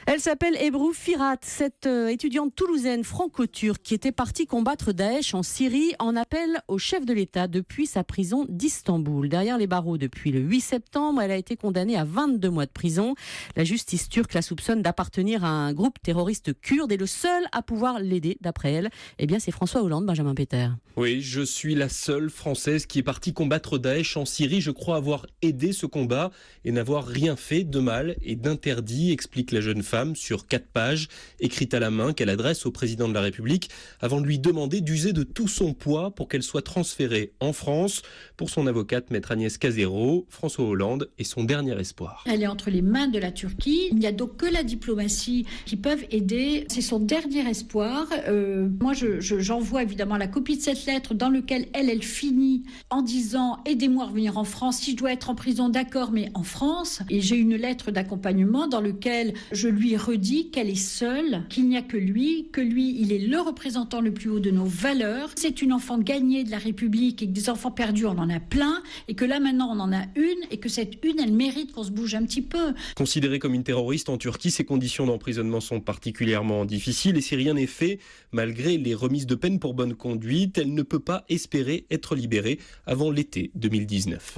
Elle s'appelle Ebru Firat, cette étudiante toulousaine franco-turque qui était partie combattre Daesh en Syrie en appelle au chef de l'État depuis sa prison d'Istanbul. Derrière les barreaux depuis le 8 septembre, elle a été condamnée à 22 mois de prison. La justice turque la soupçonne d'appartenir à un groupe terroriste kurde et le seul à pouvoir l'aider, d'après elle, c'est François Hollande, Benjamin Péter. Oui, je suis la seule Française qui est partie combattre Daesh en Syrie. Je crois avoir aidé ce combat et n'avoir rien fait de mal et d'interdit, explique la jeune femme sur 4 pages, écrites à la main qu'elle adresse au président de la République avant de lui demander d'user de tout son poids pour qu'elle soit transférée en France. Pour son avocate, maître Agnès Casero, François Hollande est son dernier espoir. Elle est entre les mains de la Turquie. Il n'y a donc que la diplomatie qui peuvent aider. C'est son dernier espoir. Moi, j'envoie évidemment la copie de cette lettre dans laquelle elle finit en disant « Aidez-moi à revenir en France. Si je dois être en prison, d'accord, mais en France. » Et j'ai une lettre d'accompagnement dans laquelle je lui redis qu'elle est seule, qu'il n'y a que lui, il est le représentant le plus haut de nos valeurs. C'est une enfant gagnée de la République et que des enfants perdus, on en a plein. Et que là, maintenant, on en a une et que cette une, elle mérite qu'on se bouge un petit peu. Considérée comme une terroriste en Turquie, ses conditions d'emprisonnement sont particulièrement difficiles et si rien n'est fait, malgré les remises de peine pour bonne conduite, elle ne peut pas espérer être libérée avant l'été 2019.